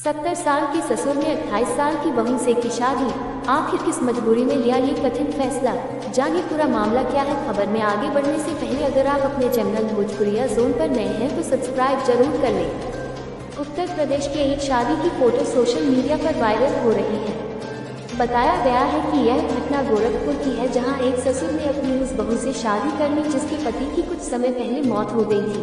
70 साल के ससुर ने 28 साल की बहू से की शादी। आखिर किस मजबूरी में लिया ये कठिन फैसला, जानिए पूरा मामला क्या है। खबर में आगे बढ़ने से पहले अगर आप अपने चैनल भोजपुरिया जोन पर नए हैं तो सब्सक्राइब जरूर कर लें। उत्तर प्रदेश के एक शादी की फोटो सोशल मीडिया पर वायरल हो रही है। बताया गया है कि यह घटना गोरखपुर की है, जहां एक ससुर ने अपनी उस बहू से शादी कर ली जिसके पति की कुछ समय पहले मौत हो गई थी।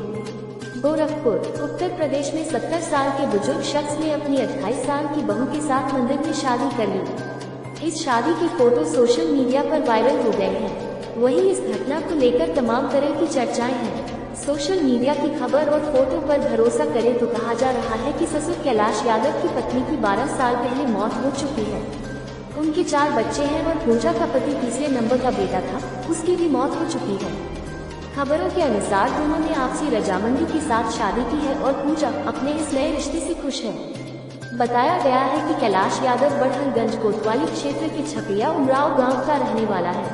गोरखपुर, उत्तर प्रदेश में 70 साल के बुजुर्ग शख्स ने अपनी 28 साल की बहू के साथ मंदिर में शादी कर ली। इस शादी की फोटो सोशल मीडिया पर वायरल हो गए हैं। वहीं इस घटना को लेकर तमाम तरह की चर्चाएं हैं। सोशल मीडिया की खबर और फोटो पर भरोसा करें तो कहा जा रहा है कि ससुर कैलाश यादव की पत्नी की 12 साल पहले मौत हो चुकी है। उनके 4 बच्चे हैं और पूजा का पति तीसरे नंबर का बेटा था, उसकी भी मौत हो चुकी है। खबरों के अनुसार दोनों ने आपसी रजामंदी के साथ शादी की है और पूजा अपने इस नए रिश्ते से खुश है। बताया गया है कि कैलाश यादव बड़हलगंज कोतवाली क्षेत्र के छपिया उमराव गांव का रहने वाला है।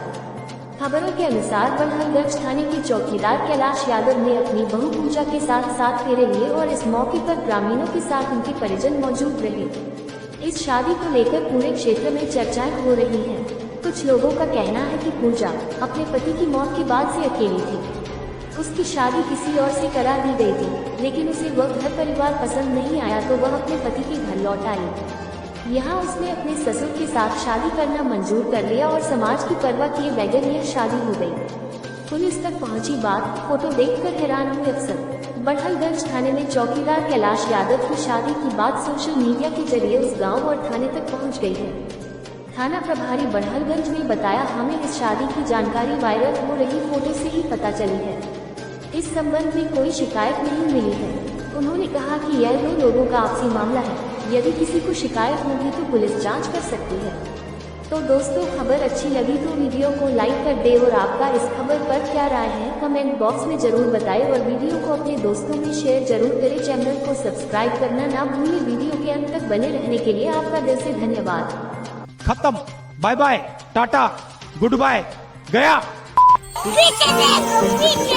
खबरों के अनुसार बड़हलगंज थाने के चौकीदार कैलाश यादव ने अपनी बहू पूजा के साथ 7 फेरे लिए और इस मौके पर ग्रामीणों के साथ उनके परिजन मौजूद रहे। इस शादी को लेकर पूरे क्षेत्र में चर्चाएं हो रही हैं। कुछ लोगों का कहना है कि पूजा अपने पति की मौत के बाद से अकेली थी। उसकी शादी किसी और से करा दी गई थी, लेकिन उसे वह घर परिवार पसंद नहीं आया तो वह अपने पति के घर लौट आई। यहाँ उसने अपने ससुर के साथ शादी करना मंजूर कर लिया और समाज की परवाह किए बगैर यह शादी हो गई। पुलिस तक पहुंची बात, फोटो देखकर हैरान हुए अफसर। बड़हलगंज थाने में चौकीदार कैलाश यादव की शादी की बात सोशल मीडिया के जरिए उस गाँव और थाने तक पहुँच गई है। थाना प्रभारी बड़हलगंज ने बताया, हमें इस शादी की जानकारी वायरल हो रही फोटो से ही पता चली है। इस संबंध में कोई शिकायत नहीं मिली है। उन्होंने कहा कि यह 2 लोगों का आपसी मामला है, यदि किसी को शिकायत होगी तो पुलिस जांच कर सकती है। तो दोस्तों, खबर अच्छी लगी तो वीडियो को लाइक कर दे और आपका इस खबर पर क्या राय है कमेंट बॉक्स में जरूर बताएं और वीडियो को अपने दोस्तों में शेयर जरूर करें। चैनल को सब्सक्राइब करना ना भूलें। वीडियो के अंत तक बने रहने के लिए आपका दिल से धन्यवाद। खत्म, बाय बाय, टाटा, गुड बाय, गया। पीछे देखो, पीछे